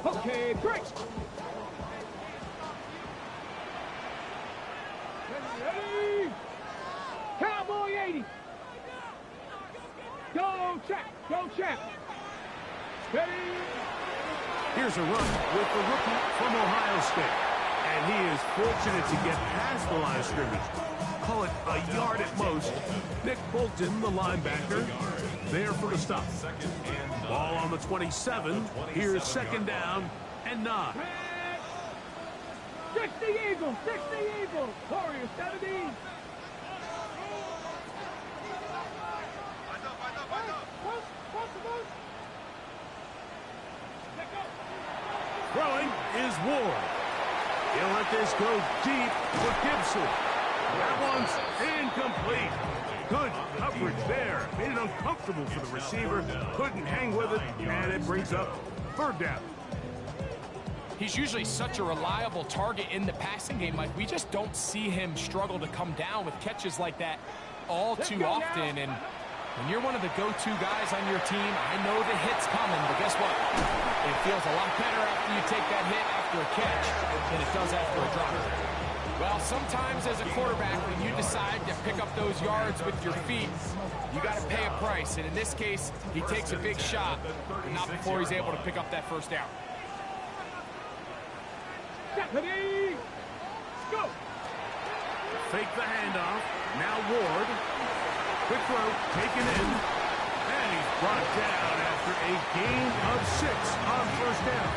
Okay, great. Ready? Cowboy 80. Go, Chap. Go, Chap. Ready? Here's a run with the rookie from Ohio State. And he is fortunate to get past the line of scrimmage. Call it a yard at most. Nick Bolton, the linebacker, there for the stop. Ball on the 27. Here's second down and 9. 60 Eagles, 60 Eagles. Warriors 70. Throwing is Ward. He'll let this go deep for Gibson. That one's incomplete. Good coverage there. Made it uncomfortable for the receiver. Couldn't hang with it, and it brings up third down. He's usually such a reliable target in the passing game. Like, we just don't see him struggle to come down with catches like that all too often. And when you're one of the go-to guys on your team, I know the hit's coming, but guess what? It feels a lot better after you take that hit after a catch than it does after a drop. Well, sometimes as a quarterback, when you decide to pick up those yards with your feet, you got to pay a price. And in this case, he takes a big shot, but not before he's able to pick up that first down. Ready? Go. Fake the handoff. Now Ward. Quick throw, taken in. And he's brought down after a gain of 6 on first down.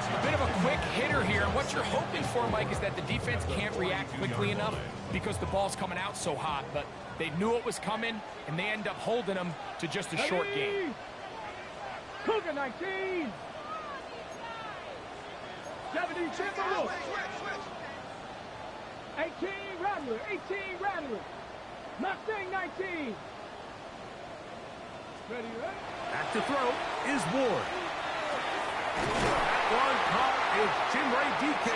A bit of a quick hitter here. And what you're hoping for, Mike, is that the defense can't react quickly enough because the ball's coming out so hot. But they knew it was coming, and they end up holding them to just a short gain. Cougar 19. 70 Timberwolves. 18 Rattler. 18 Rattler. Mustang 19. Ready, ready? Back to throw is Ward. That one caught is Chinray DK.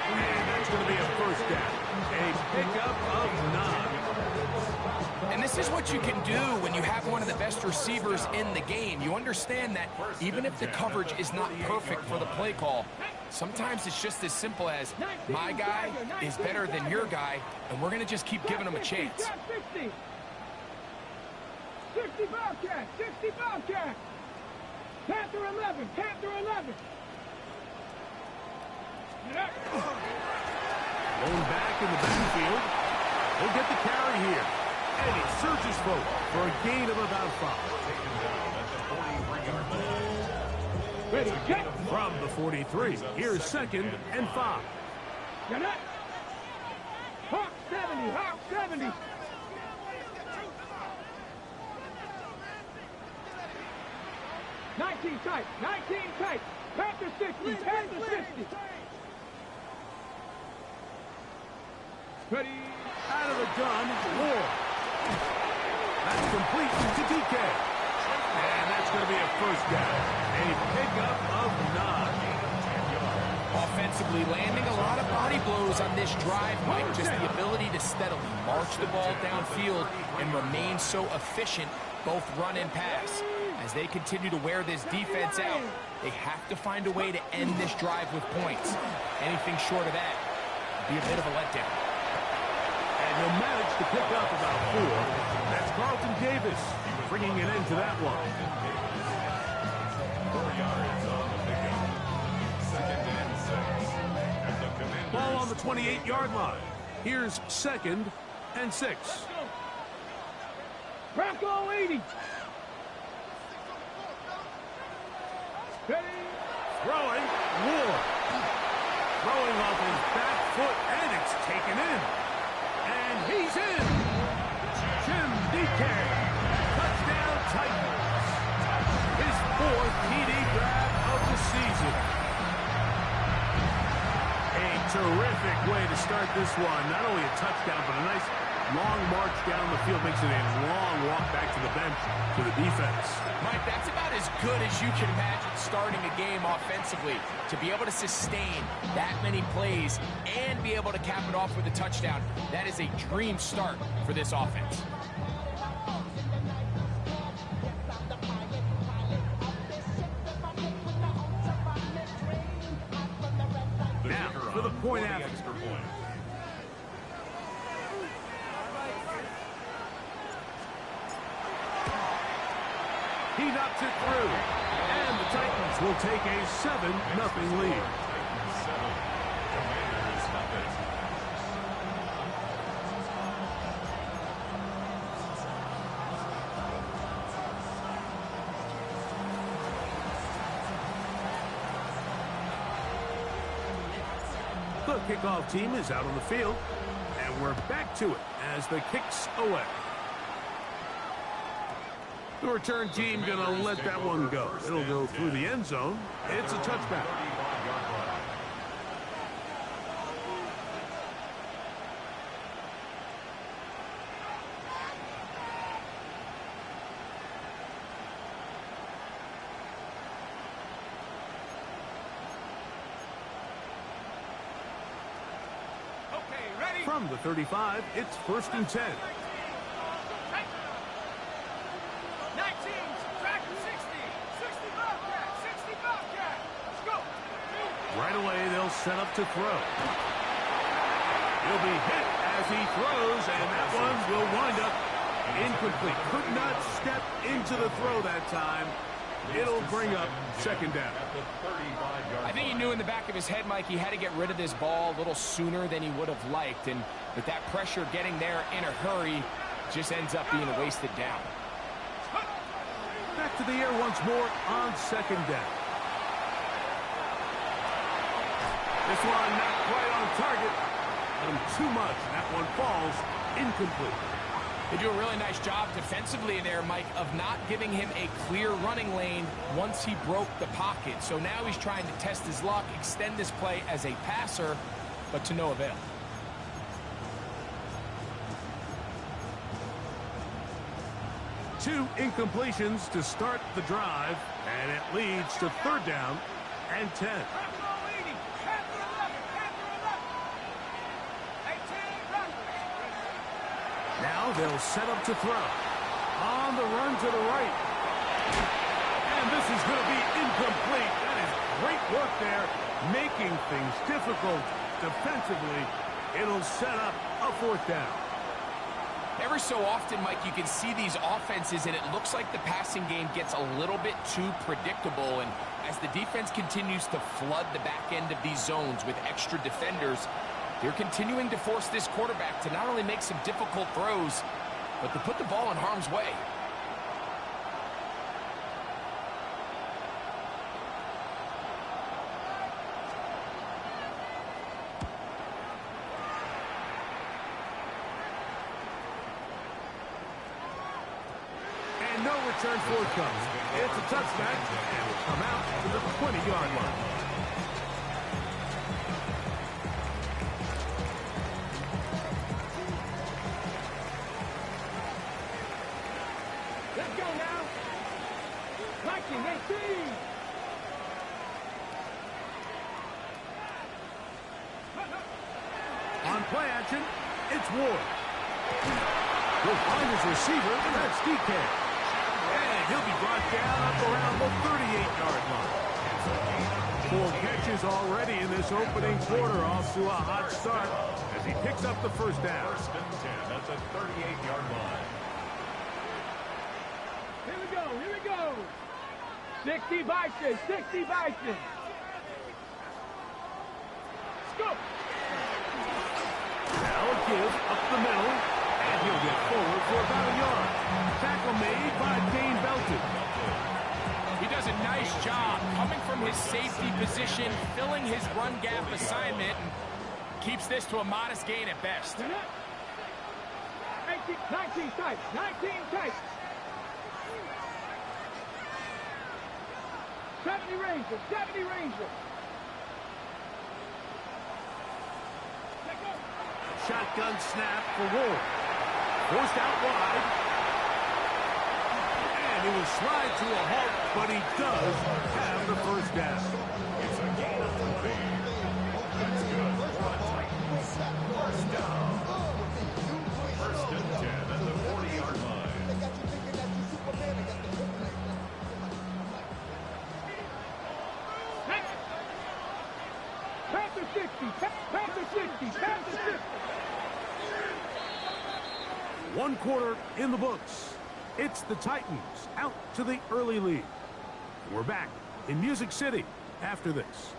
And that's going to be a first down. A pickup of 9. And this is what you can do when you have one of the best receivers in the game. You understand that even if the coverage is not perfect for the play call, sometimes it's just as simple as my guy is better than your guy, and we're going to just keep giving him a chance. 60. 60 Bobcat. 60 Bobcat. Panther 11. Panther 11. Going back in the backfield. He'll get the carry here. And he surges forward for a gain of about 5. Ready, get. From the 43, here's second and 5. You're not. Hawk 70. Hawk 70. Nineteen tight. 19 tight. Panther 60. Panther 60. Ready. Out of the gun, Ward. That's complete to DK. And that's going to be a first down. A pickup of 9. Offensively, landing a lot of body blows on this drive, Mike. Just the ability to steadily march the ball downfield and remain so efficient, both run and pass. As they continue to wear this defense out, they have to find a way to end this drive with points. Anything short of that would be a bit of a letdown. And he'll manage to pick up about 4. That's Carlton Davis bringing an end to that one. 4 yards on the pickup. Second and 6. Ball on the 28-yard line. Here's second and 6. Bronco 80. Ready. Throwing, Ward. Throwing off his back foot, and it's taken in. And he's in. Jim DK. Touchdown Titans. His 4th TD grab of the season. A terrific way to start this one. Not only a touchdown, but a nice long march down the field. Makes it a long walk back to the bench to the defense. Mike, that's about as good as you can imagine starting a game offensively. To be able to sustain that many plays and be able to cap it off with a touchdown, that is a dream start for this offense. for the point for the after. extra point. He knocks it through. And the Titans will take a 7-0 lead. Titans 7, Commanders nothing. The kickoff team is out on the field. And we're back to it as the kick's away. The return team going to let that one go. It'll go through the end zone. It's a touchback. 35-yard line. Okay, ready? From the 35, it's 1st and 10. 19, subtract 60. 60 Bobcat, 60 Bobcat. Let's go. Right away, they'll set up to throw. He'll be hit as he throws, and that one will wind up incomplete. Could not step into the throw that time. It'll bring up 2nd down. At the 35-yard I think he knew in the back of his head, Mike, he had to get rid of this ball a little sooner than he would have liked. And with that pressure getting there in a hurry, just ends up being a wasted down. Back to the air once more on 2nd down. This one not quite on target. Let him too much. That one falls incomplete. They do a really nice job defensively there, Mike, of not giving him a clear running lane once he broke the pocket. So now he's trying to test his luck, extend this play as a passer, but to no avail. Two incompletions to start the drive, and it leads to 3rd down and 10. Buffalo leading. Panther 11, Panther 11. 18, run. Now they'll set up to throw. On the run to the right. And this is going to be incomplete. That is great work there, making things difficult defensively. It'll set up a 4th down. Every so often, Mike, you can see these offenses, and it looks like the passing game gets a little bit too predictable. And as the defense continues to flood the back end of these zones with extra defenders, they're continuing to force this quarterback to not only make some difficult throws, but to put the ball in harm's way. And no return forthcomes. It's a touchback, and will come out to the 20-yard line. Let's go now. 19, 18. On play action, it's Ward. He'll find his receiver, and that's DK. And he'll be brought down up around the 38-yard line. 4 catches already in this opening quarter, off to a hot start as he picks up the 1st down. 1st and 10 at the 38-yard line. Here we go, here we go. 60 Bison, 60 Bison. Let's go. Now a give up the middle, and he'll get forward for about a yard. Tackle made by Dane Belton. He does a nice job coming from his safety position, filling his run gap assignment, and keeps this to a modest gain at best. 19 tight, 19 tight. 70 Rangers, 70 Rangers. Shotgun snap for Ward. Forced out wide. And he will slide to a halt, but he does have the 1st down. It's a gain of 3. That's good. Titans. 1st down. 1st and 10 at the 40-yard line. Panthers 60. Past the 60. Past the 50. One quarter in the books. It's the Titans out to the early lead. We're back in Music City after this.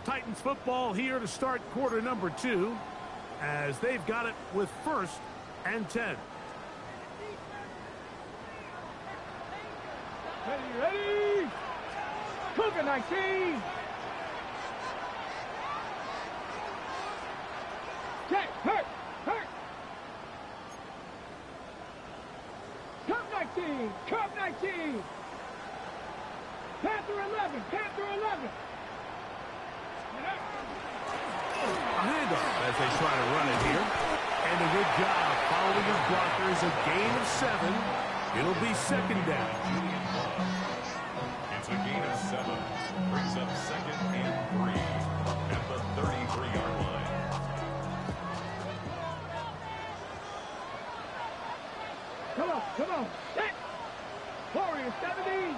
Titans football here to start quarter number 2 as they've got it with 1st and 10. Ready? Cougar 19. Check. Hurt. Cup 19. Cup 19. Panther 11. Panther 11. A handoff as they try to run it here. And a good job following his blockers. A gain of 7. It'll be 2nd down. It's a gain of 7. Brings up 2nd and 3 at the 33-yard line. Come on. Set. Warrior 70.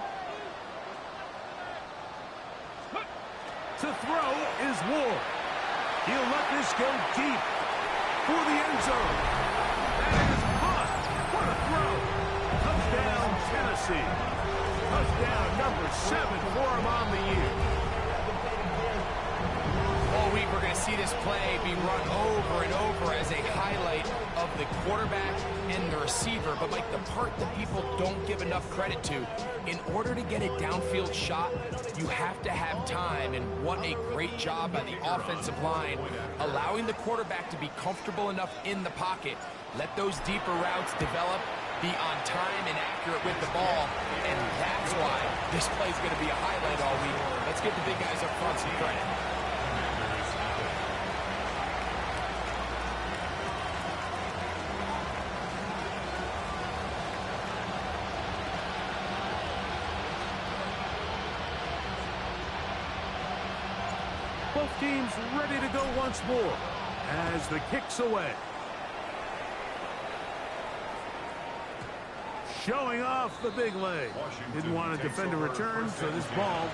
To throw is Ward. He'll let this go deep for the end zone. That is caught. What a throw. Touchdown, Tennessee. Touchdown number 7 for him on the year. All week we're going to see this play be run over and over as a highlight of the quarterback and the receiver. But, Mike, the part that people don't give enough credit to, in order to get a downfield shot, you have to have time. And what a great job by the offensive line, allowing the quarterback to be comfortable enough in the pocket. Let those deeper routes develop, be on time and accurate with the ball. And that's why this play is going to be a highlight all week. Let's give the big guys up front some credit. Both teams ready to go once more as the kick's away. Showing off the big leg. Didn't want to defend a return, so this ball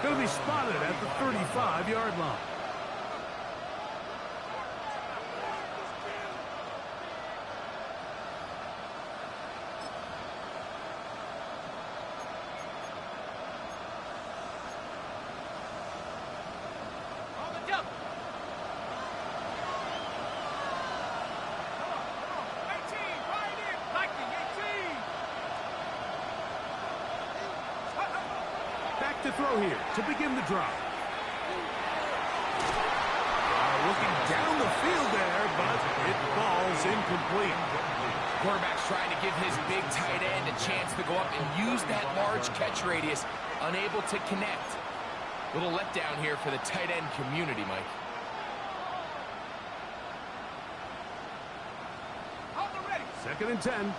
going to be spotted at the 35-yard line. To throw here to begin the drive. Looking down the field there, but it falls incomplete. Quarterback's trying to give his big tight end a chance to go up and use that large catch radius, unable to connect. Little letdown here for the tight end community, Mike. On the ready. 2nd and 10.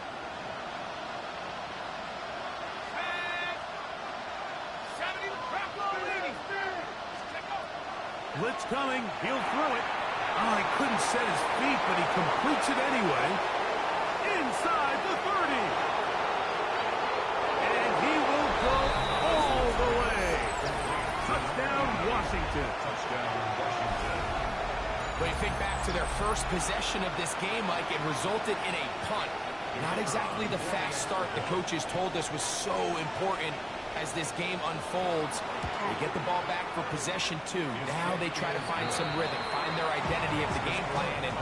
Blitz coming. He'll throw it. Oh, he couldn't set his feet, but he completes it anyway. Inside the 30. And he will go all the way. Touchdown, Washington. Touchdown, Washington. When you think back to their first possession of this game, Mike, it resulted in a punt. Not exactly the fast start the coaches told us was so important as this game unfolds. They get the ball back for possession 2. Now they try to find some rhythm, find their identity of the game plan, and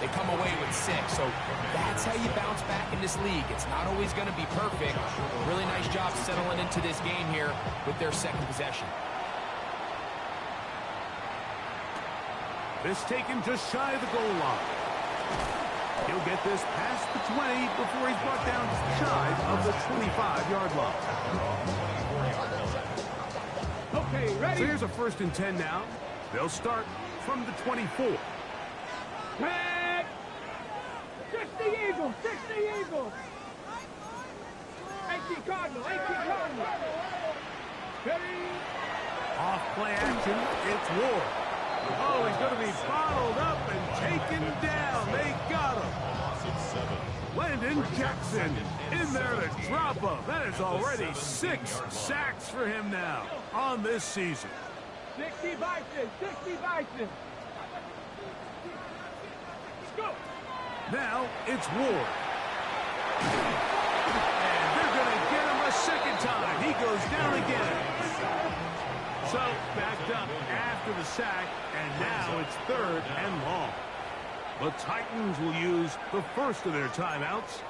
they come away with 6. So that's how you bounce back in this league. It's not always going to be perfect. Really nice job settling into this game here with their 2nd possession. This taken just shy of the goal line. He'll get this past the 20 before he's brought down shy of the 25-yard line. Okay, ready? So here's a 1st and 10 now. They'll start from the 24. Back. 60 Eagles. 60 Eagles. 18 Cardinal. 18 Cardinal. Ready? Off play action. It's Ward. Oh, he's going to be bottled up and taken down. They got him. Landon Jackson in there to drop him. That is already 6 sacks for him now on this season. 60 Bison, 60 Bison. Let's go. Now it's Ward. And they're going to get him a second time. He goes down again. So backed up after the sack, and now it's 3rd and long. The Titans will use the first of their timeouts.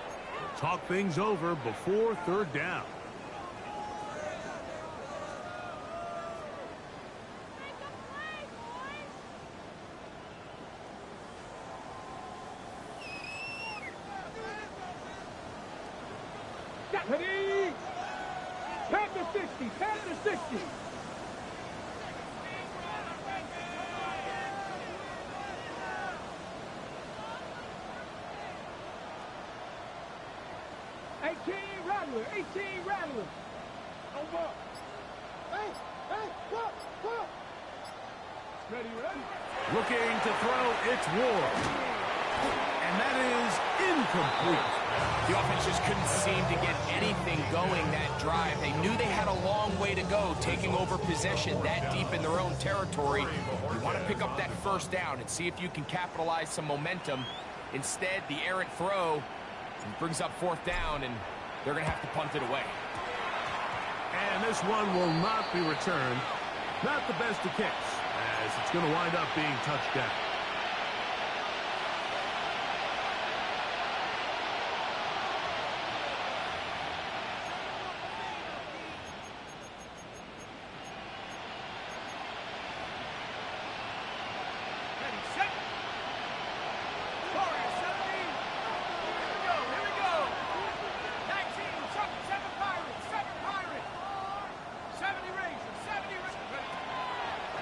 Talk things over before 3rd down. Ready? Panther 60, Panther 60. Rattler, 18 Rattler. Over. Hey, go. Ready. Looking to throw, it's Ward. And that is incomplete. The offense just couldn't seem to get anything going that drive. They knew they had a long way to go, taking over possession that deep in their own territory. You want to pick up that first down and see if you can capitalize some momentum. Instead, the errant throw brings up 4th down, and they're going to have to punt it away. And this one will not be returned. Not the best of kicks, as it's going to wind up being touchdown.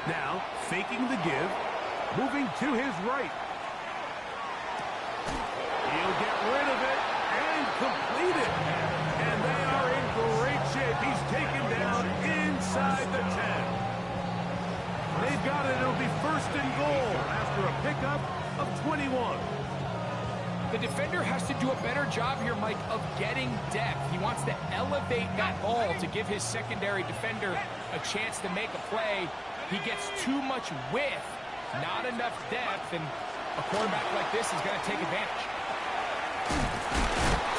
Now, faking the give, moving to his right. He'll get rid of it and complete it. And they are in great shape. He's taken down inside the 10. They've got it. It'll be 1st and goal after a pickup of 21. The defender has to do a better job here, Mike, of getting depth. He wants to elevate that ball to give his secondary defender a chance to make a play. He gets too much width, not enough depth, and a quarterback like this is going to take advantage.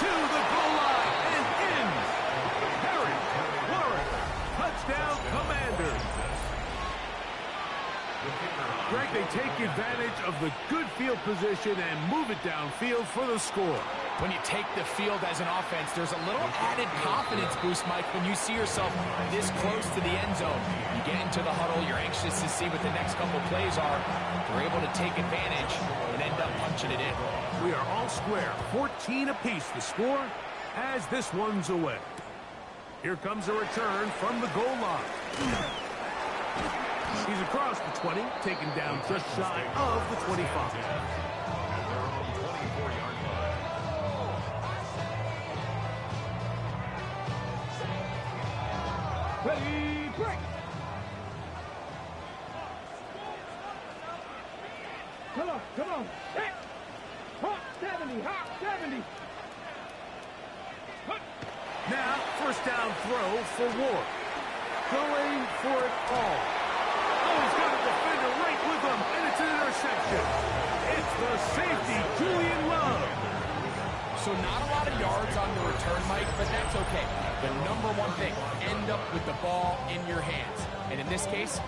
To the goal line and in. Harry Warren, touchdown Commanders. Greg, they take advantage of the good field position and move it downfield for the score. When you take the field as an offense, there's a little added confidence boost, Mike, when you see yourself this close to the end zone. You get into the huddle, you're anxious to see what the next couple plays are. They're able to take advantage and end up punching it in. We are all square, 14 apiece the score as this one's away. Here comes a return from the goal line. He's across the 20, taken down just shy of the 25. Ready, break. Come on. Hey. Hop 70, hop 70. Now, 1st down throw for Ward. Going for it all. Oh, he's got a defender right with him, and it's an interception. It's the safety, Julian Love. So not a lot of yards on the return, Mike, but that's okay. The number one thing, end up with the ball in your hands. And in this case,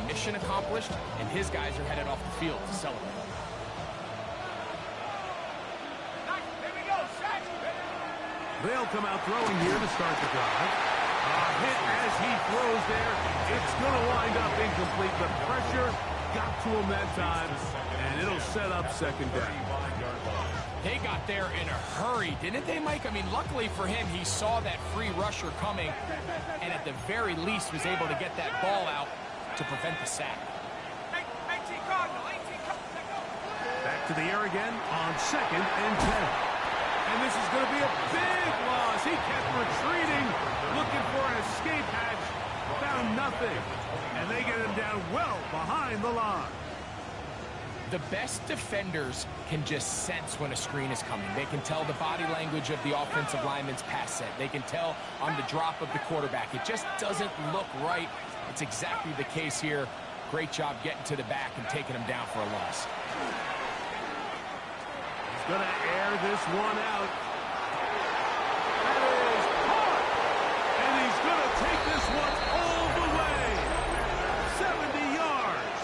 mission accomplished, and his guys are headed off the field to celebrate. They'll come out throwing here to start the drive. A hit as he throws there. It's going to wind up incomplete. The pressure got to him that time, and it'll set up 2nd down. They got there in a hurry, didn't they, Mike? I mean, luckily for him, he saw that free rusher coming, and at the very least was able to get that ball out to prevent the sack. Back to the air again on 2nd and 10. And this is going to be a big loss. He kept retreating, looking for an escape hatch, found nothing. And they get him down well behind the line. The best defenders can just sense when a screen is coming. They can tell the body language of the offensive lineman's pass set. They can tell on the drop of the quarterback. It just doesn't look right. It's exactly the case here great job getting to the back and taking him down for a loss. He's going to air this one out. That is caught. And he's going to take this one all the way. 70 yards.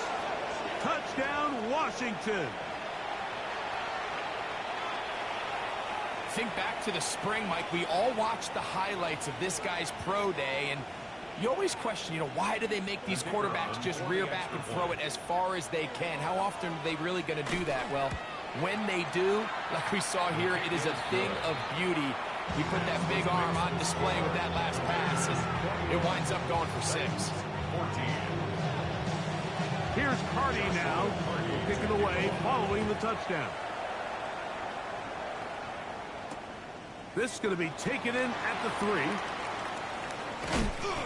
Touchdown, Washington. Think back to the spring, Mike. We all watched the highlights of this guy's pro day, and you always question, why do they make these quarterbacks just rear back and throw it as far as they can? How often are they really going to do that? Well, when they do, like we saw here, it is a thing of beauty. He put that big arm on display with that last pass, and it winds up going for 6. Here's Carty now, kicking away following the touchdown. This is going to be taken in at the 3.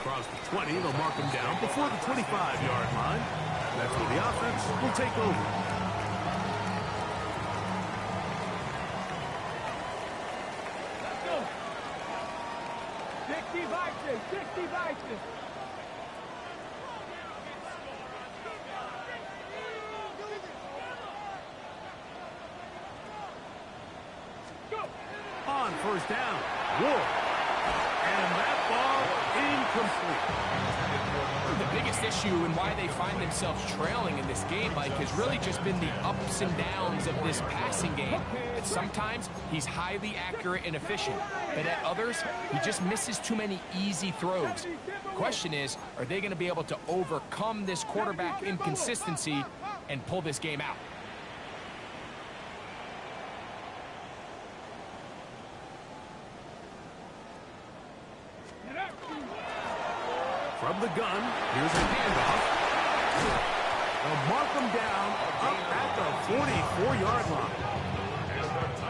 Across the 20, they'll mark him down before the 25-yard line. That's where the offense will take over. Let's go. 60 Vikings, 60 Vikings. On first down, Ward. And that ball incomplete. The biggest issue and why they find themselves trailing in this game, Mike, has really just been the ups and downs of this passing game. That sometimes he's highly accurate and efficient, but at others, he just misses too many easy throws. Question is, are they going to be able to overcome this quarterback inconsistency and pull this game out? From the gun, here's a handoff. They'll mark him down up at the 44-yard line.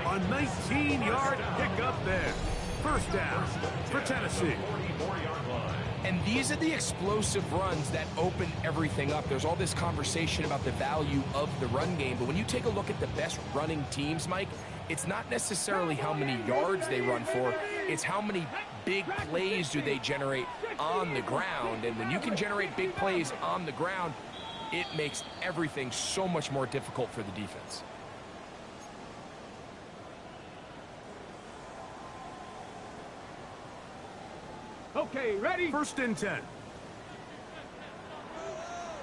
A 19-yard pickup there. First down for Tennessee. And these are the explosive runs that open everything up. There's all this conversation about the value of the run game, but when you take a look at the best running teams, Mike, it's not necessarily how many yards they run for, it's how many big plays do they generate on the ground. And when you can generate big plays on the ground, it makes everything so much more difficult for the defense. Okay, ready? First and 10.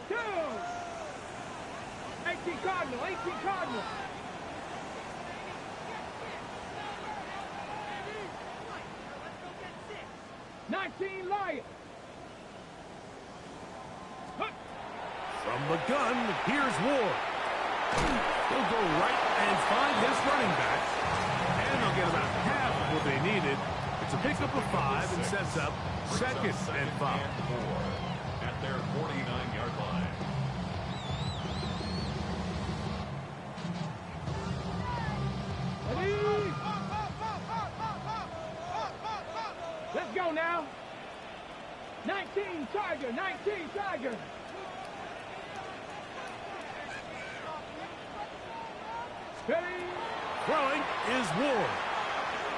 Go! 18 Cardinal, 18 Cardinal. Lion. From the gun, here's Ward. He'll go right and find his running back. And they'll get about half of what they needed. It's a pickup of 5 and sets up second and 5. At their 49-yard line. Ready? Let's go now. 19 Tiger, 19 Tiger. Ready? Throwing is Ward.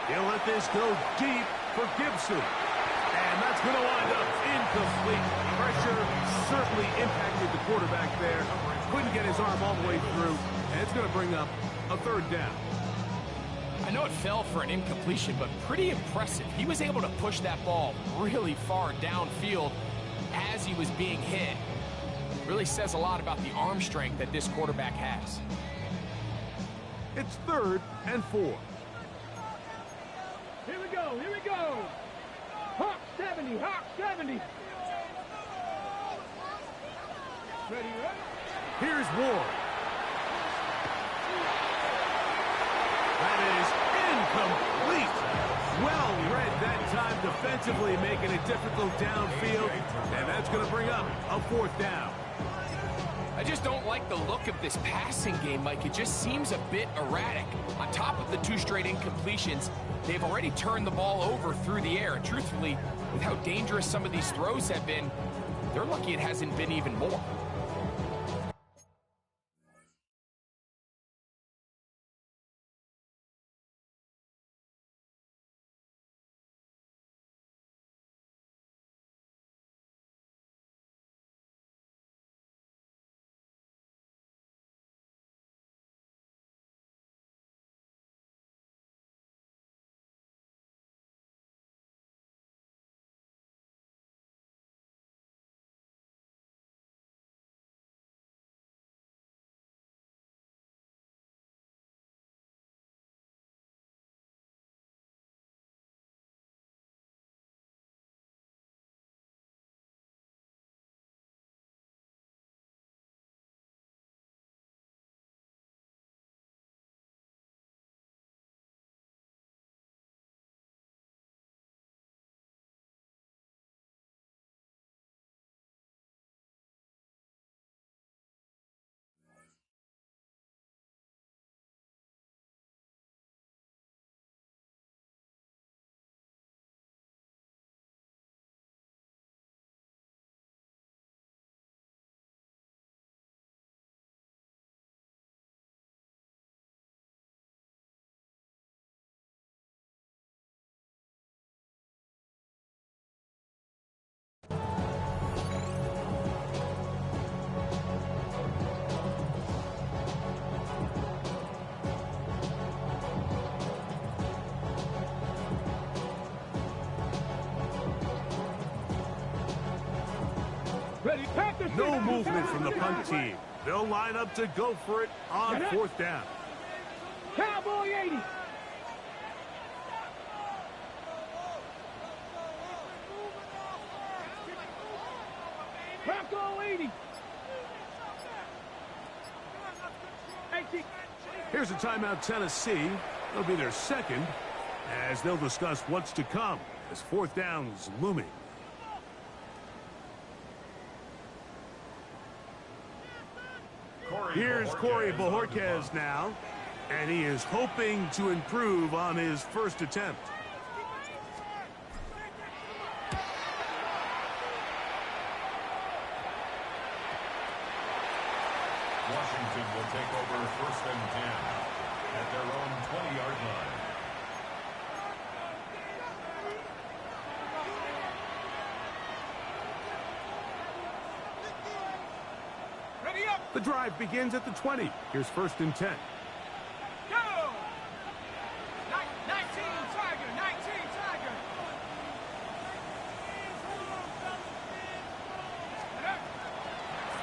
He'll let this go deep for Gibson. And that's going to wind up incomplete. Pressure certainly impacted the quarterback there. Couldn't get his arm all the way through. And it's going to bring up a third down. I know it fell for an incompletion, but pretty impressive. He was able to push that ball really far downfield as he was being hit. Really says a lot about the arm strength that this quarterback has. It's 3rd and 4. Here we go, here we go. Hawk 70, Hawk 70. Ready, ready? Here's Ward. That is incomplete. Well read that time defensively, making it difficult downfield. And that's going to bring up a 4th down. I just don't like the look of this passing game, Mike. It just seems a bit erratic. On top of the 2 straight incompletions, they've already turned the ball over through the air. And truthfully, with how dangerous some of these throws have been, they're lucky it hasn't been even more. Ready, Panthers. No movement from the punt team. They'll line up to go for it on fourth down. Cowboy 80. Bronco 80. Here's a timeout, Tennessee. It'll be their second, as they'll discuss what's to come as fourth down's looming. Here's Corey Bojorquez now, and he is hoping to improve on his first attempt. Washington will take over first and 10 at their own 20-yard line. Ready up. The drive begins at the 20. Here's first and 10. Go. 19 Tiger. 19 Tiger.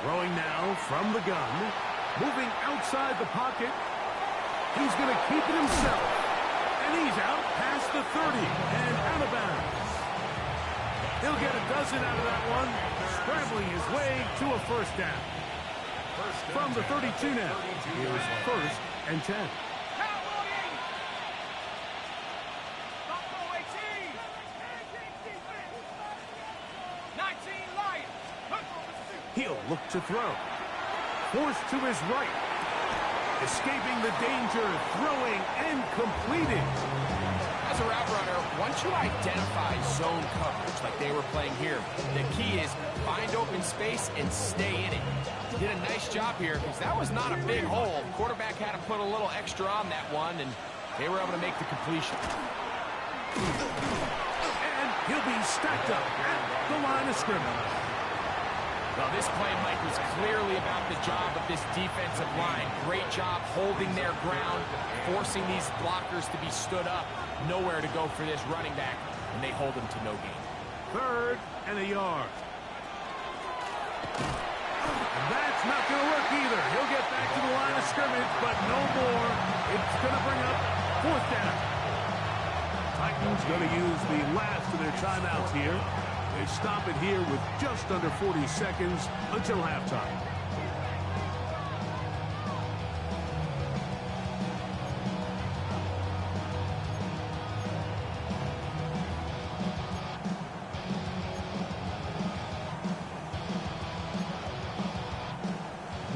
Throwing now from the gun. Moving outside the pocket. He's going to keep it himself. And he's out past the 30 and out of bounds. He'll get a dozen out of that one. Scrambling his way to a first down. From the 32 now. Here's first and 10. Cowboy 80. Bronco 18. 19 Lions. He'll look to throw. Forced to his right. Escaping the danger, throwing and completing. As a route runner, once you identify zone coverage like they were playing here, the key is find open space and stay in it. Did a nice job here because that was not a big hole. Quarterback had to put a little extra on that one, and they were able to make the completion. And he'll be stacked up at the line of scrimmage. Well, this play, Mike, was clearly about the job of this defensive line. Great job holding their ground, forcing these blockers to be stood up. Nowhere to go for this running back, and they hold him to no gain. Third and a yard. That's not going to work either. He'll get back to the line of scrimmage, but no more. It's going to bring up fourth down. Titans going to use the last of their timeouts here. They stop it here with just under 40 seconds until halftime.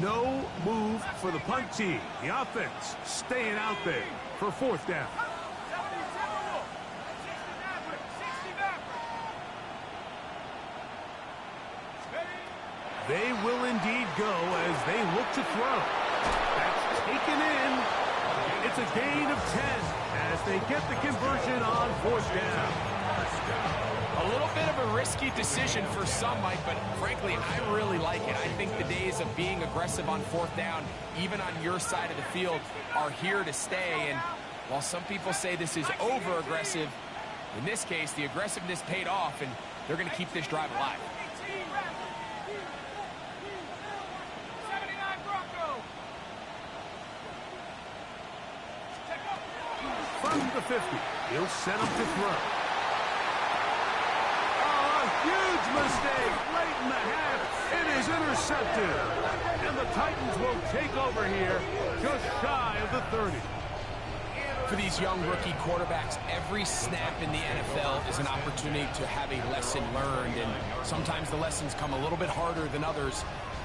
No move for the punt team. The offense staying out there for fourth down. They will indeed go as they look to throw. That's taken in. It's a gain of 10 as they get the conversion on fourth down. A little bit of a risky decision for some, Mike, but frankly, I really like it. I think the days of being aggressive on fourth down, even on your side of the field, are here to stay. And while some people say this is over-aggressive, in this case, the aggressiveness paid off, and they're going to keep this drive alive. From the 50, he'll set up to throw. Oh, a huge mistake late in the half. It is intercepted. And the Titans will take over here just shy of the 30. For these young rookie quarterbacks, every snap in the NFL is an opportunity to have a lesson learned, and sometimes the lessons come a little bit harder than others.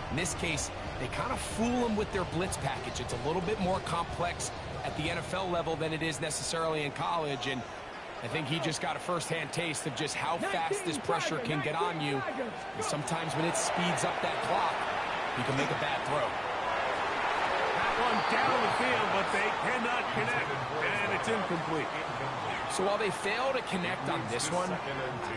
In this case, they kind of fool them with their blitz package. It's a little bit more complex at the NFL level than it is necessarily in college, and I think he just got a first-hand taste of just how fast this pressure can get on you. And sometimes when it speeds up that clock, you can make a bad throw. That one down the field, but they cannot connect, and it's incomplete. So while they fail to connect on this one,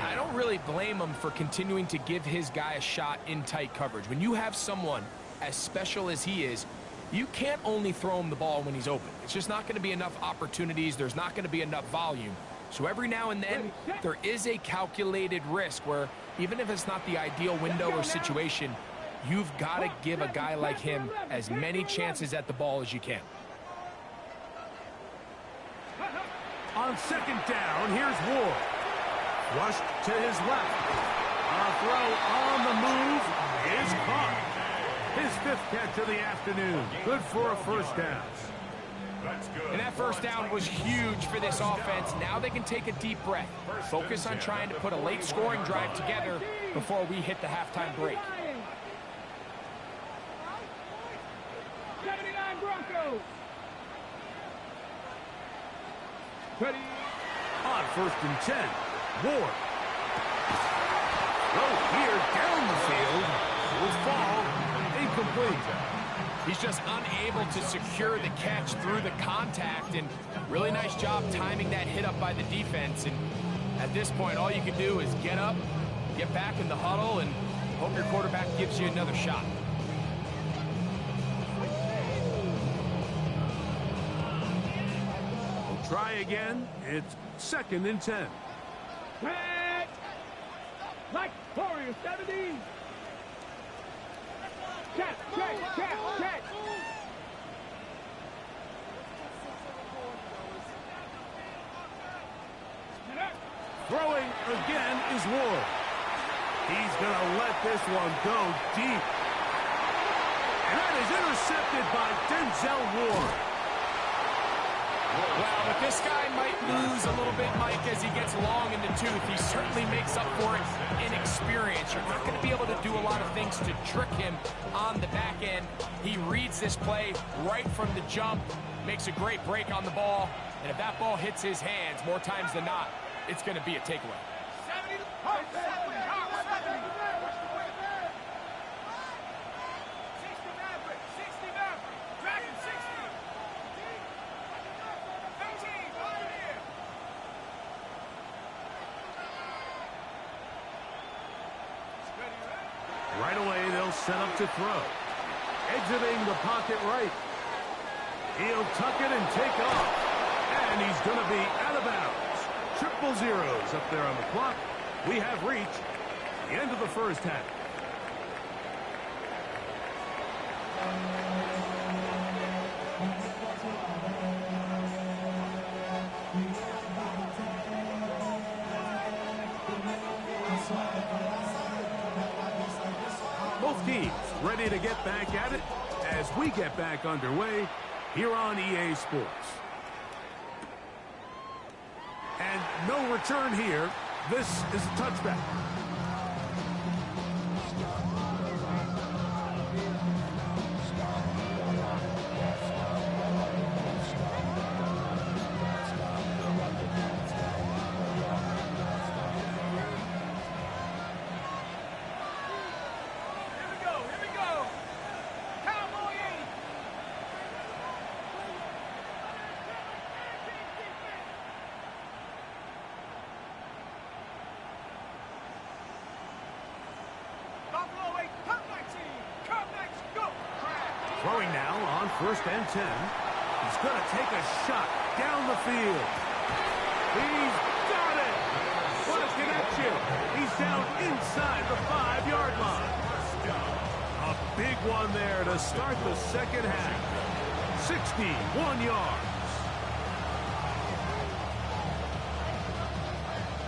I don't really blame him for continuing to give his guy a shot in tight coverage. When you have someone as special as he is, you can't only throw him the ball when he's open. It's just not going to be enough opportunities. There's not going to be enough volume. So every now and then, there is a calculated risk where even if it's not the ideal window or situation, you've got to give a guy like him as many chances at the ball as you can. On second down, here's Ward. Rushed to his left. A throw on the move is caught. His 5th catch of the afternoon. Good for a first down. And that first down was huge for this offense. Now they can take a deep breath. Focus on trying to put a late scoring drive together before we hit the halftime break. 79 Broncos. Ready. On 1st and 10, Ward. Throw here down the field. Will fall. Incomplete. He's just unable to secure the catch through the contact, and really nice job timing that hit up by the defense. And at this point, all you can do is get up, get back in the huddle, and hope your quarterback gives you another shot. Try again. It's 2nd and 10. Catch. Like Warrior 70. Catch. Throwing again is Ward. He's going to let this one go deep. And that is intercepted by Denzel Ward. Well, but this guy might lose a little bit, Mike, as he gets long in the tooth. He certainly makes up for it in experience. You're not going to be able to do a lot of things to trick him on the back end. He reads this play right from the jump, makes a great break on the ball, and if that ball hits his hands more times than not, it's going to be a takeaway. 70. Right away, they'll set up to throw. Exiting the pocket right. He'll tuck it and take off. And he's going to be out of bounds. 0-0 up there on the clock. We have reached the end of the first half. Both teams ready to get back at it as we get back underway here on EA Sports. And no return here. This is a touchback. Throwing now on 1st and 10. He's going to take a shot down the field. He's got it. What a connection. He's down inside the 5-yard line. A big one there to start the second half. 61 yards.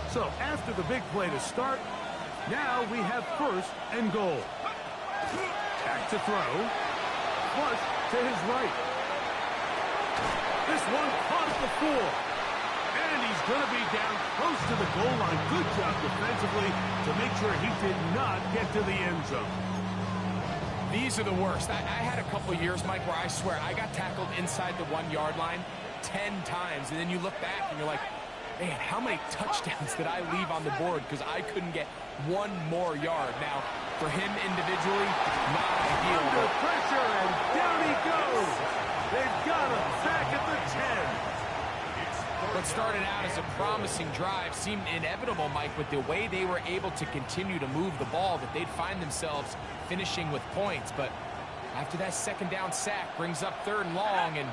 So after the big play to start, now we have 1st and goal. Back to throw. Flush to his right. This one caught at the 4. And he's going to be down close to the goal line. Good job defensively to make sure he did not get to the end zone. These are the worst. I had a couple of years, Mike, where I swear I got tackled inside the 1-yard line 10 times. And then you look back and you're like, man, how many touchdowns did I leave on the board because I couldn't get one more yard? Now, for him individually, not ideal. Under pressure, and down he goes. They've got him back at the 10. What started out as a promising drive seemed inevitable, Mike, with the way they were able to continue to move the ball, that they'd find themselves finishing with points. But after that second down sack brings up 3rd and long, and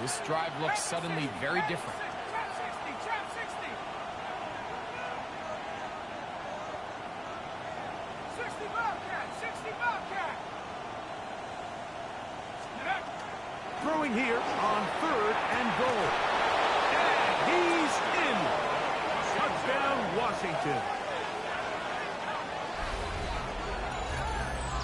this drive looks suddenly very different. throwing here on 3rd and goal. And he's in. Touchdown, Washington.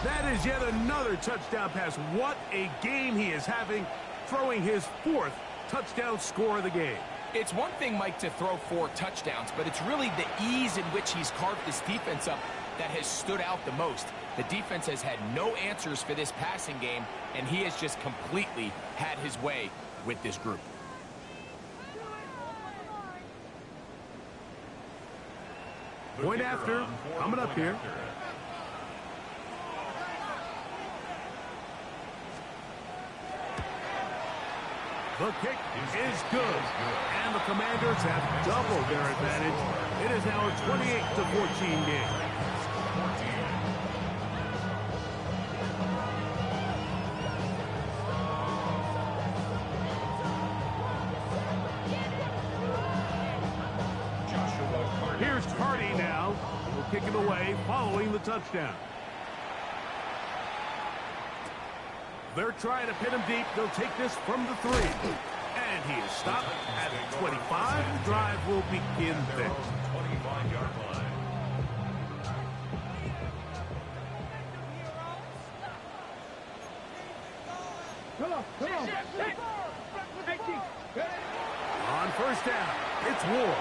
That is yet another touchdown pass. What a game he is having, throwing his 4th touchdown score of the game. It's one thing, Mike, to throw 4 touchdowns, but it's really the ease in which he's carved this defense up that has stood out the most. The defense has had no answers for this passing game, and he has just completely had his way with this group. Point after, coming up here. The kick is good, and the Commanders have doubled their advantage. It is now a 28-14 game. Here's Cardi now. He'll kick it away following the touchdown. They're trying to pin him deep. They'll take this from the 3. And he is stopped at the 25. The drive will begin there. 25-yard line. On 1st down, it's Ward.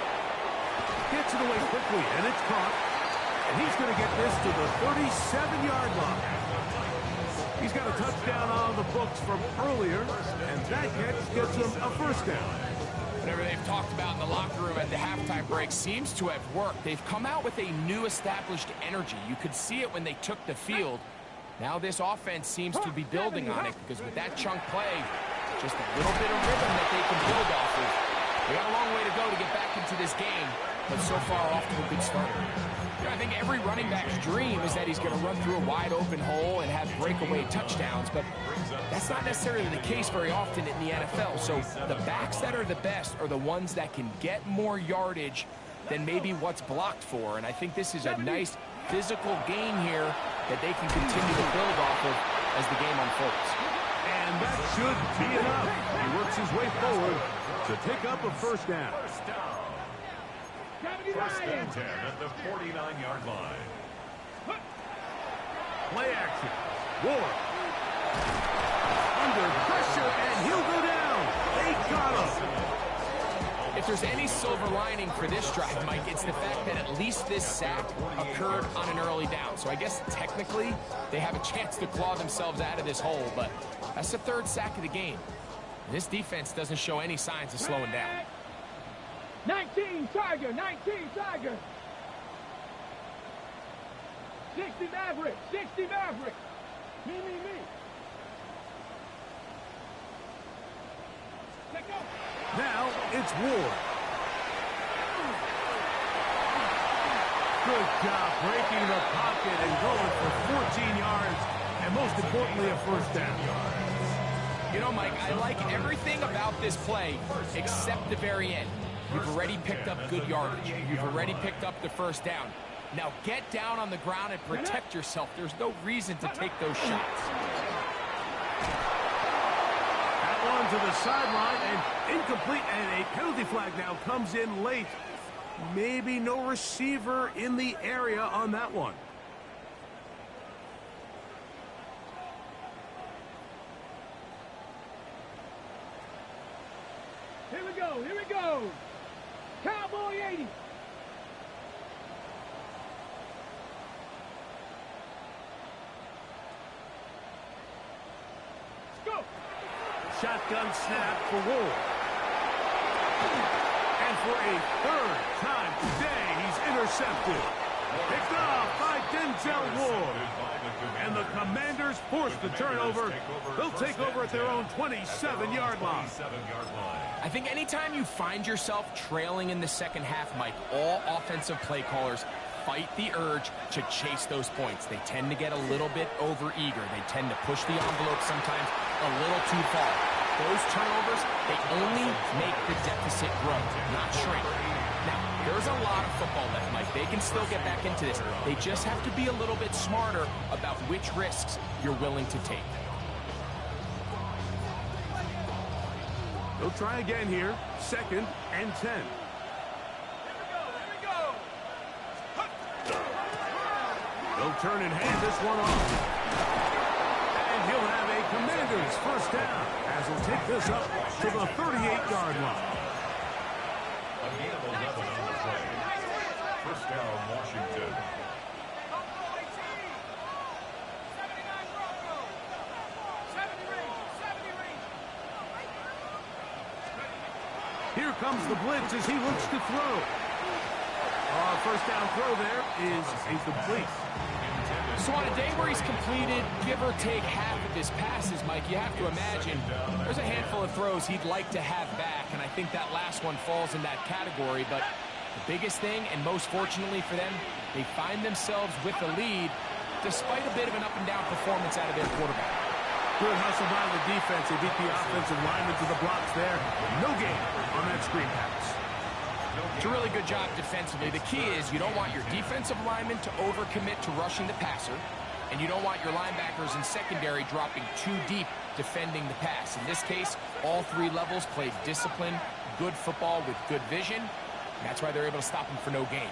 Gets it away quickly, and it's caught. And he's going to get this to the 37-yard line. He's got a touchdown on the books from earlier, and that catch gets him a 1st down. Whatever they've talked about in the locker room at the halftime break seems to have worked. They've come out with a new established energy. You could see it when they took the field. Now this offense seems to be building on it, because with that chunk play, just a little bit of rhythm that they can build off of. They got a long way to go to get back into this game, but so far off to a good start. You know, I think every running back's dream is that he's going to run through a wide open hole and have breakaway touchdowns, but that's not necessarily the case very often in the NFL. So the backs that are the best are the ones that can get more yardage than maybe what's blocked for, and I think this is a nice physical gain here that they can continue to build off of as the game unfolds. And that should be enough. He works his way forward to pick up a 1st down. 1st and 10 at the 49-yard line. Play action. Ward. Under pressure, and he'll go down. They got him. If there's any silver lining for this drive, Mike, it's the fact that at least this sack occurred on an early down. So I guess technically they have a chance to claw themselves out of this hole, but that's the 3rd sack of the game. And this defense doesn't show any signs of slowing down. 19 Tiger, 19 Tiger. 60 Maverick, 60 Maverick. Me. Let go. Now it's Ward. Good job breaking the pocket and going for 14 yards, and most importantly, a 1st down. You know, Mike, I like everything about this play except the very end. You've already picked up good yardage. You've already picked up the 1st down. Now get down on the ground and protect yourself. There's no reason to take those shots. That one to the sideline and incomplete, and a penalty flag now comes in late. Maybe no receiver in the area on that one. Here we go. Cowboy 80. Let's go. Shotgun snap for Ward. And for a 3rd time today, he's intercepted. Picked off by Denzel Ward. And the Commanders force the turnover. They'll take over at their own 27-yard line. I think anytime you find yourself trailing in the second half, Mike, all offensive play callers fight the urge to chase those points. They tend to get a little bit overeager. They tend to push the envelope sometimes a little too far. Those turnovers, they only make the deficit grow, not shrink. Now, there's a lot of football left, Mike. They can still get back into this. They just have to be a little bit smarter about which risks you're willing to take. They'll try again here. 2nd and 10. Here we go. They'll turn and hand this one off. And he'll have a Commanders first down as he'll take this up to the 38-yard line. A gain of 11 on the play. First down, Washington. Bronco 18. 79 Bronco. 70 range. Here comes the blitz as he looks to throw. First down throw there is incomplete. So on a day where he's completed, give or take half of his passes, Mike, you have to imagine there's a handful of throws he'd like to have back, and I think that last one falls in that category. But the biggest thing, and most fortunately for them, they find themselves with the lead despite a bit of an up-and-down performance out of their quarterback. Good hustle by the defense. They beat the offensive lineman to the blocks there. No gain on that screen pass. It's a really good job defensively. The key is you don't want your defensive linemen to overcommit to rushing the passer, and you don't want your linebackers in secondary dropping too deep defending the pass. In this case, all three levels played disciplined, good football with good vision, and that's why they're able to stop him for no gain.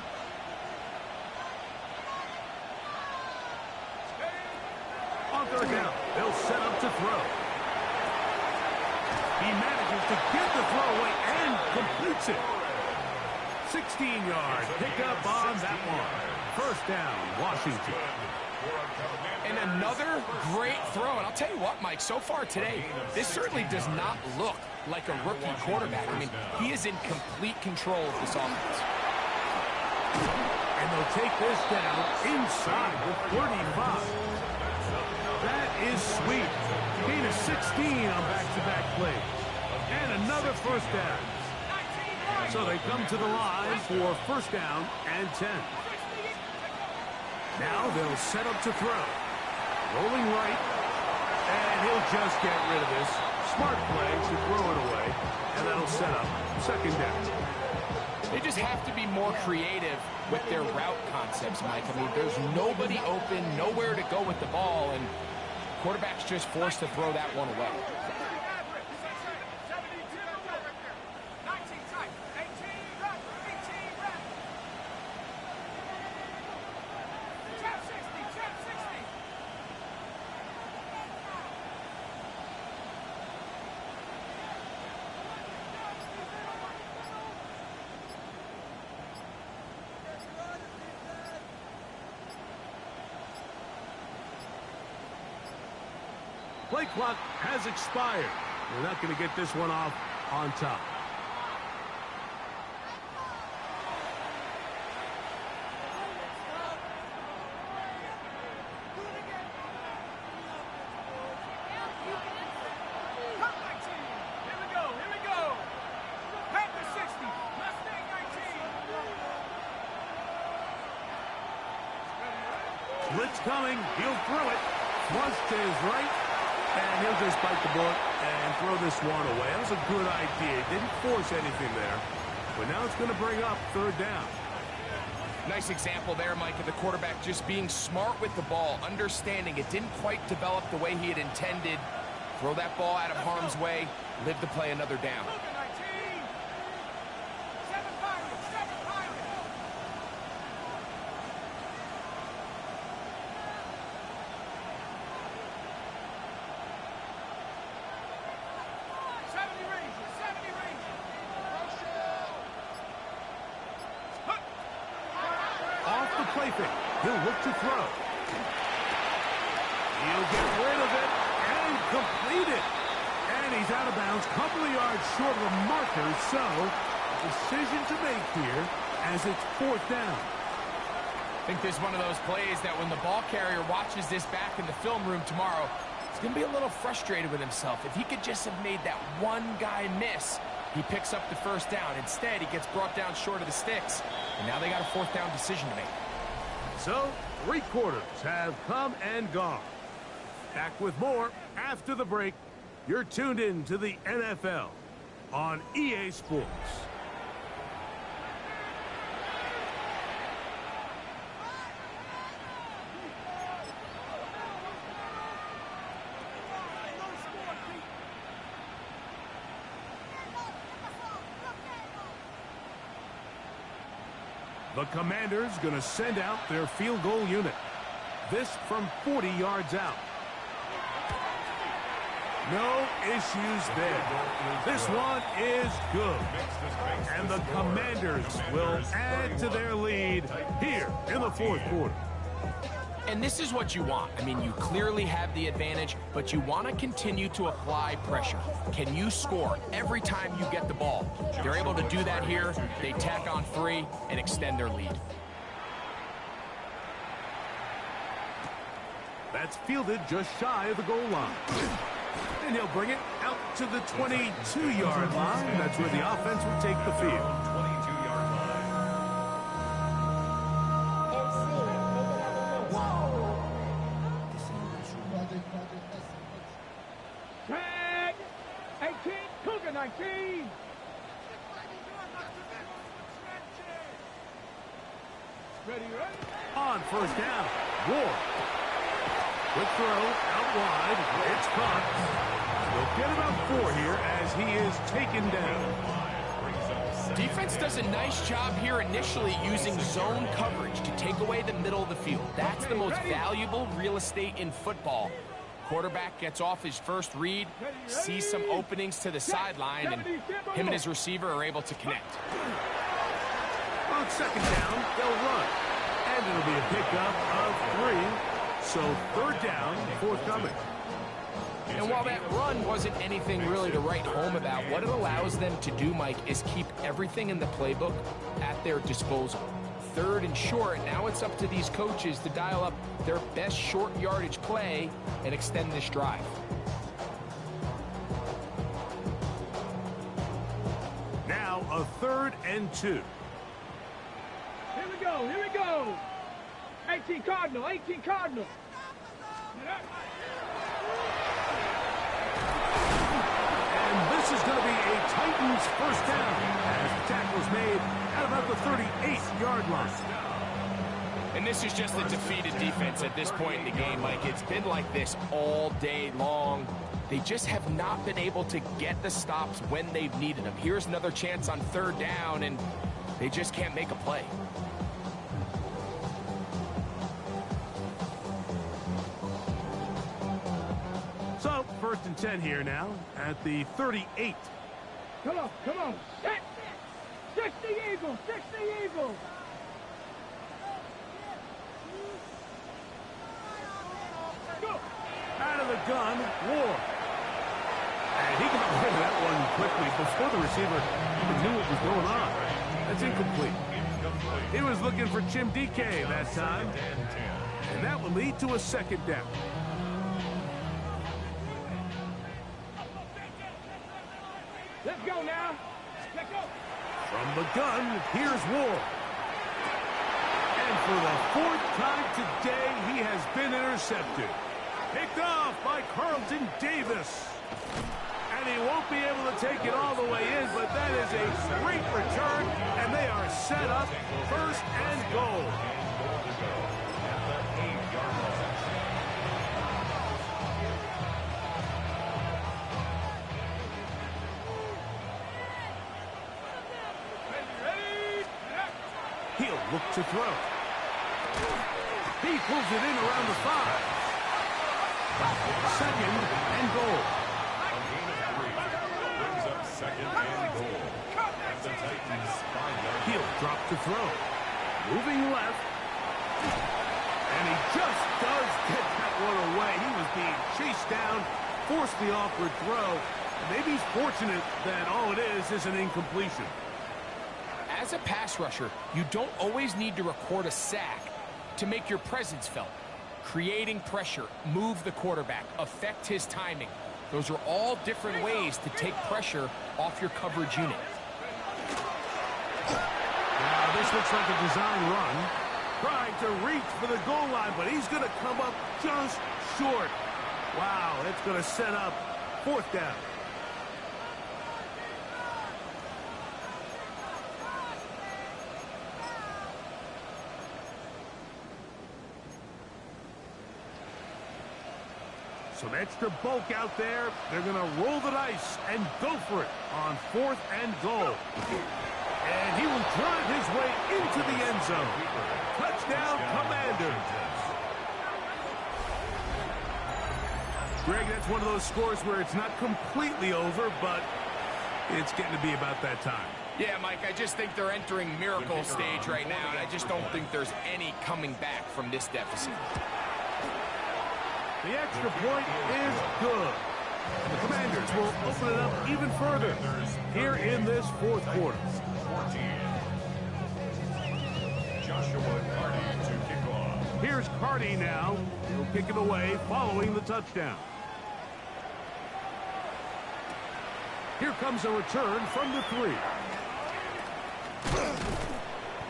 On third down, they'll set up to throw. He manages to get the throw away and completes it. 16-yard pickup on that one. First down, Washington. And another great throw. And I'll tell you what, Mike, so far today, this certainly does not look like a rookie quarterback. I mean, he is in complete control of this offense. And they'll take this down inside the 35. That is sweet. Gain of 16 on back-to-back plays. And another first down. So they come to the line for first down and 10. Now they'll set up to throw. Rolling right. And he'll just get rid of this. Smart play to throw it away. And that'll set up second down. They just have to be more creative with their route concepts, Mike. I mean, there's nobody open, nowhere to go with the ball, and quarterback's just forced to throw that one away. Play clock has expired. They're not going to get this one off on top. Blitz coming. He'll throw it. Once to his right. And he'll just bite the bullet and throw this one away. That was a good idea. Didn't force anything there. But now it's going to bring up third down. Nice example there, Mike, of the quarterback just being smart with the ball, understanding it didn't quite develop the way he had intended. Throw that ball out of harm's way, live to play another down. He'll look to throw. He'll get rid of it and complete it. And he's out of bounds, couple of yards short of the marker. So, decision to make here as it's fourth down. I think this is one of those plays that when the ball carrier watches this back in the film room tomorrow, he's going to be a little frustrated with himself. If he could just have made that one guy miss, he picks up the first down. Instead, he gets brought down short of the sticks. And now they got a fourth down decision to make. So, 3 quarters have come and gone. Back with more after the break. You're tuned in to the NFL on EA Sports. The Commanders going to send out their field goal unit. This from 40 yards out. No issues there. This one is good. And the Commanders will add to their lead here in the fourth quarter. And this is what you want. I mean, you clearly have the advantage, but you want to continue to apply pressure. Can you score every time you get the ball? They're able to do that here. They tack on 3 and extend their lead. That's fielded just shy of the goal line. And he'll bring it out to the 22-yard line. That's where the offense will take the field. 22-yard line. Tag. 18. Cougar 19. Ready, ready? On first down, Ward. Quick throw out wide. It's caught. They'll get about 4 here as he is taken down. Defense does a nice job here initially using zone coverage to take away the middle of the field. That's the most valuable real estate in football. Quarterback gets off his first read, sees some openings to the sideline, and him and his receiver are able to connect. On second down, they'll run. And it'll be a pickup of 3. So third down, forthcoming. And while that run wasn't anything really to write home about, what it allows them to do, Mike, is keep everything in the playbook at their disposal. Third and short, now it's up to these coaches to dial up their best short yardage play and extend this drive. Now a 3rd and 2. Here we go, here we go. 18 Cardinal, 18 Cardinal. And this is going to be a Titans first down as the tackle's made at about the 38-yard line. And this is just a defeated defense at this point in the game, Mike. It's been like this all day long. They just have not been able to get the stops when they've needed them. Here's another chance on third down, and they just can't make a play. So, 1st and 10 here now at the 38. Come on, come on. 60 Eagles, 60 Eagles. Go. Out of the gun, Ward. And he got rid of that one quickly before the receiver even knew what was going on. That's incomplete. He was looking for Chim DK that time. And that will lead to a 2nd down. Let's go now. Let's go. From the gun, here's Ward. And for the 4th time today, he has been intercepted. Picked off by Carlton Davis. And he won't be able to take it all the way in, but that is a great return, and they are set up 1st and goal. He'll look to throw. He pulls it in around the 5. 2nd and goal. A gain of 3 brings up 2nd and goal. At the Titans 5-yard. He'll drop to throw. Moving left. And he just does get that one away. He was being chased down, forced the awkward throw. Maybe he's fortunate that all it is an incompletion. As a pass rusher, you don't always need to record a sack to make your presence felt. Creating pressure, move the quarterback, affect his timing. Those are all different ways to take pressure off your coverage unit. Now this looks like a design run. Trying to reach for the goal line, but he's going to come up just short. Wow, it's going to set up 4th down. Some extra bulk out there. They're going to roll the dice and go for it on 4th and goal. And he will drive his way into the end zone. Touchdown, Commanders. Greg, that's one of those scores where it's not completely over, but it's getting to be about that time. Yeah, Mike, I just think they're entering miracle stage right now, and I just don't think there's any coming back from this deficit. The extra point is good. The Commanders will open it up even further here in this fourth quarter. 14. Joshua Carty to kick off. Here's Carty now. He'll kick it away following the touchdown. Here comes a return from the 3.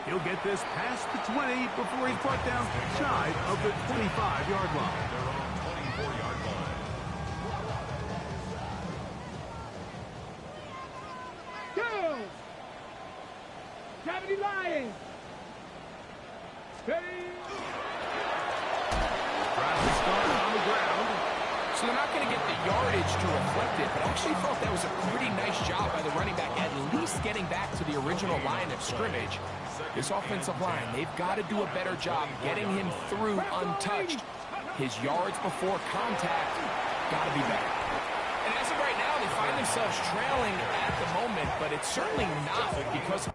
He'll get this past the 20 before he's brought down shy of the 25-yard line. Their own 24-yard line. Go! 70 Lions! Ready? Drive to start on the ground. So they're not going to get the yardage to reflect it, but I actually thought that was a pretty nice job by the running back, at least getting back to the original line of scrimmage. This offensive line, they've got to do a better job getting him through untouched. His yards before contact got to be better. And as of right now, they find themselves trailing at the moment, but it's certainly not because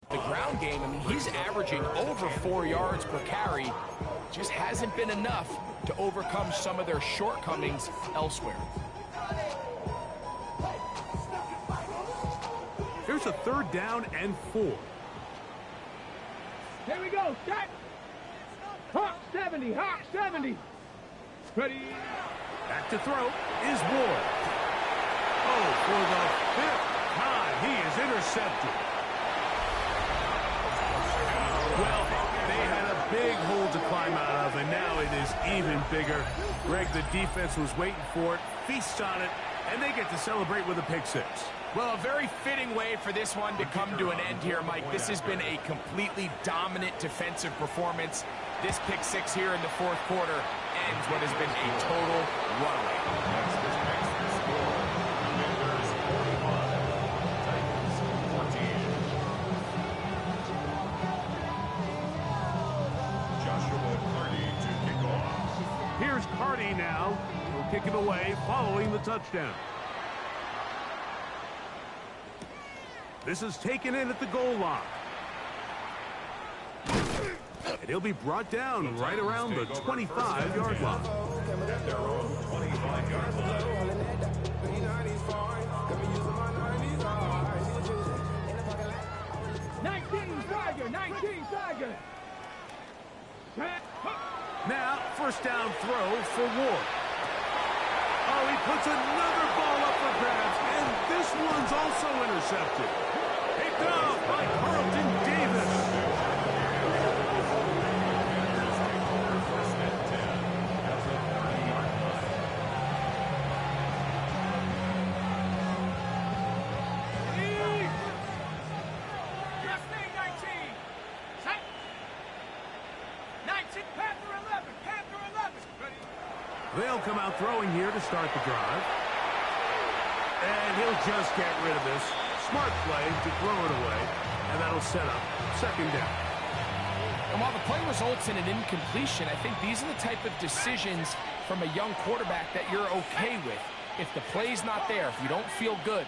the ground game. I mean, he's averaging over 4 yards per carry. Just hasn't been enough to overcome some of their shortcomings elsewhere. Here's a 3rd down and 4. Here we go, set! Hawk 70, Hawk 70! Ready? Back to throw is Ward. Oh, for the 5th time, he is intercepted. Well, they had a big hole to climb out of, and now it is even bigger. Greg, the defense was waiting for it, feasts on it, and they get to celebrate with a pick 6. Well, a very fitting way for this one to come to an end here, Mike. This has been a completely dominant defensive performance. This pick 6 here in the fourth quarter ends what has been a total runaway. That's the next score. Commanders 45, Titans 14. Joshua Carty to kick off. Here's Carty now. He'll kick it away following the touchdown. This is taken in at the goal line. And he'll be brought down right around the 25-yard line. At their own 25-yard line. 19 Tiger, 19 Tiger! Now, first down throw for Ward. Oh, he puts another ball up for grabs, and this one's also intercepted. Picked off by Carlton Davis. They'll come out throwing here to start the drive. And he'll just get rid of this. Smart play to throw it away. And that'll set up 2nd down. And while the play results in an incompletion, I think these are the type of decisions from a young quarterback that you're okay with. If the play's not there, if you don't feel good,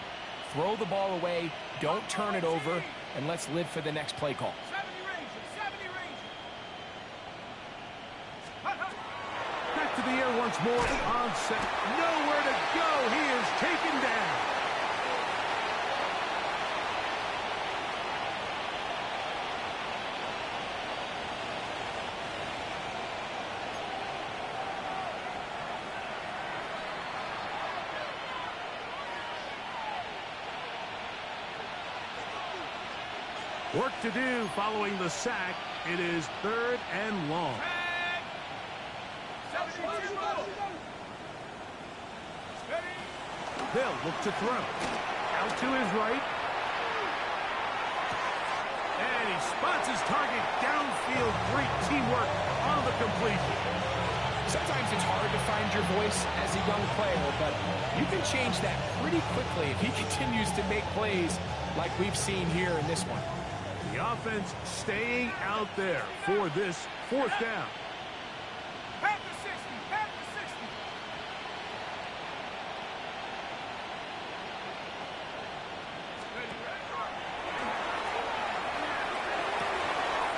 throw the ball away, don't turn it over, and let's live for the next play call. 70 Rangers, 70 Rangers! Back to the air once more on set. Nowhere to go. He is taken down. Work to do following the sack. It is 3rd and long. Tag. 72 ball. Steady. They'll look to throw. Out to his right. And he spots his target downfield. Great teamwork on the completion. Sometimes it's hard to find your voice as a young player, but you can change that pretty quickly if he continues to make plays like we've seen here in this one. The offense staying out there for this 4th down. At the 60. At the 60. Steady.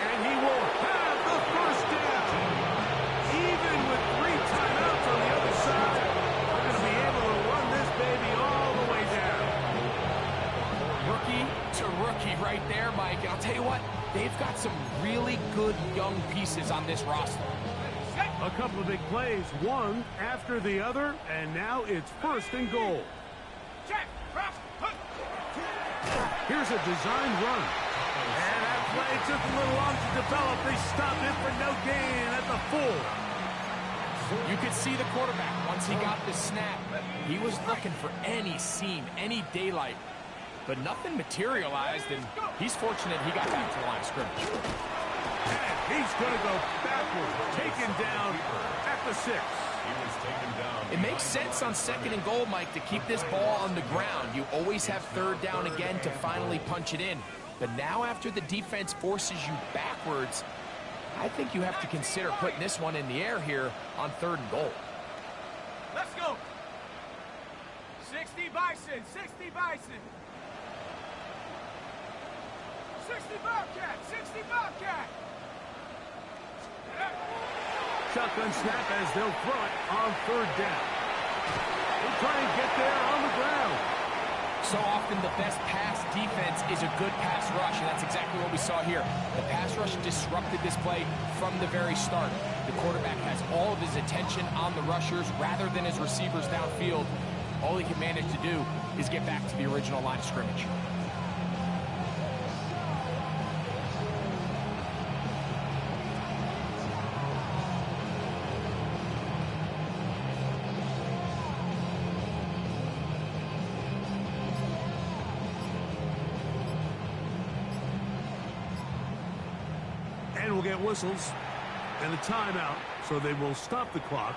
And he will have the 1st down. Even with 3 timeouts on the other side, they're going to be able to run this baby all the way down. Rookie to rookie right there, Mike. And I'll tell you what, they've got some really good young pieces on this roster. A couple of big plays, one after the other, and now it's 1st and goal. Check. Cross. Hook. Here's a designed run. And that play took a little long to develop. They stopped it for no gain at the 4. You could see the quarterback once he got the snap. He was looking for any seam, any daylight, but nothing materialized, and he's fortunate he got back to the line of scrimmage. And he's going to go backward, taken down at the 6. He was taken down. It makes sense on 2nd and goal, Mike, to keep this ball on the ground. You always have 3rd down again to finally punch it in. But now after the defense forces you backwards, I think you have to consider putting this one in the air here on 3rd and goal. Let's go. 60 Bison. 60 Bison. 60 Bobcat. 60 Bobcat. Shotgun snap as they'll throw it on 3rd down. They'll try and get there on the ground. So often the best pass defense is a good pass rush, and that's exactly what we saw here. The pass rush disrupted this play from the very start. The quarterback has all of his attention on the rushers rather than his receivers downfield. All he can manage to do is get back to the original line of scrimmage. And we'll get whistles and a timeout, so they will stop the clock.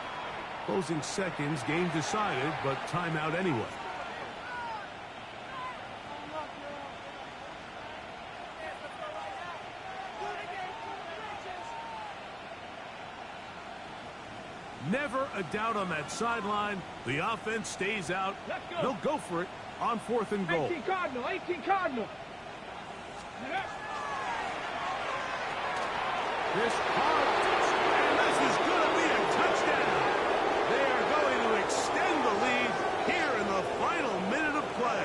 Closing seconds, game decided, but timeout anyway. Never a doubt on that sideline. The offense stays out. They'll go for it on 4th and goal. 18 Cardinal. 18 Cardinal. This hard, and this is going to be a touchdown. They are going to extend the lead here in the final minute of play.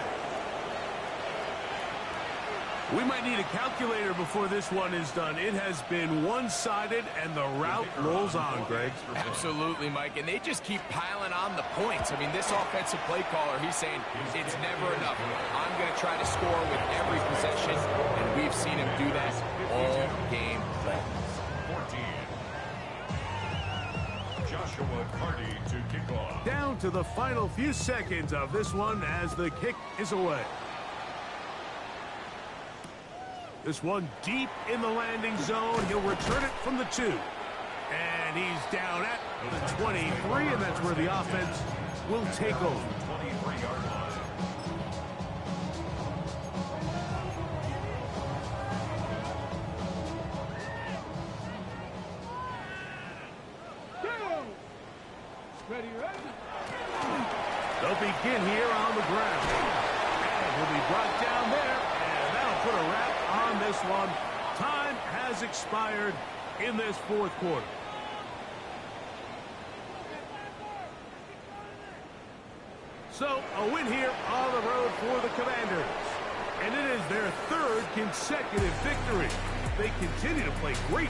We might need a calculator before this one is done. It has been one-sided, and the route rolls on, Greg. Absolutely, Mike, and they just keep piling on the points. I mean, this offensive play caller, he's saying it's never enough. I'm going to try to score with every possession, and we've seen him do that all game long. 14. Joshua Carty to kick off. Down to the final few seconds of this one as the kick is away. This one deep in the landing zone. He'll return it from the 2. And he's down at the 23, and that's where the offense will take over. 23-yard line. Ready, ready. They'll begin here on the ground. And he'll be brought down there, and that'll put a wrap on this one. Time has expired in this 4th quarter. So, a win here on the road for the Commanders. And it is their 3rd consecutive victory. They continue to play great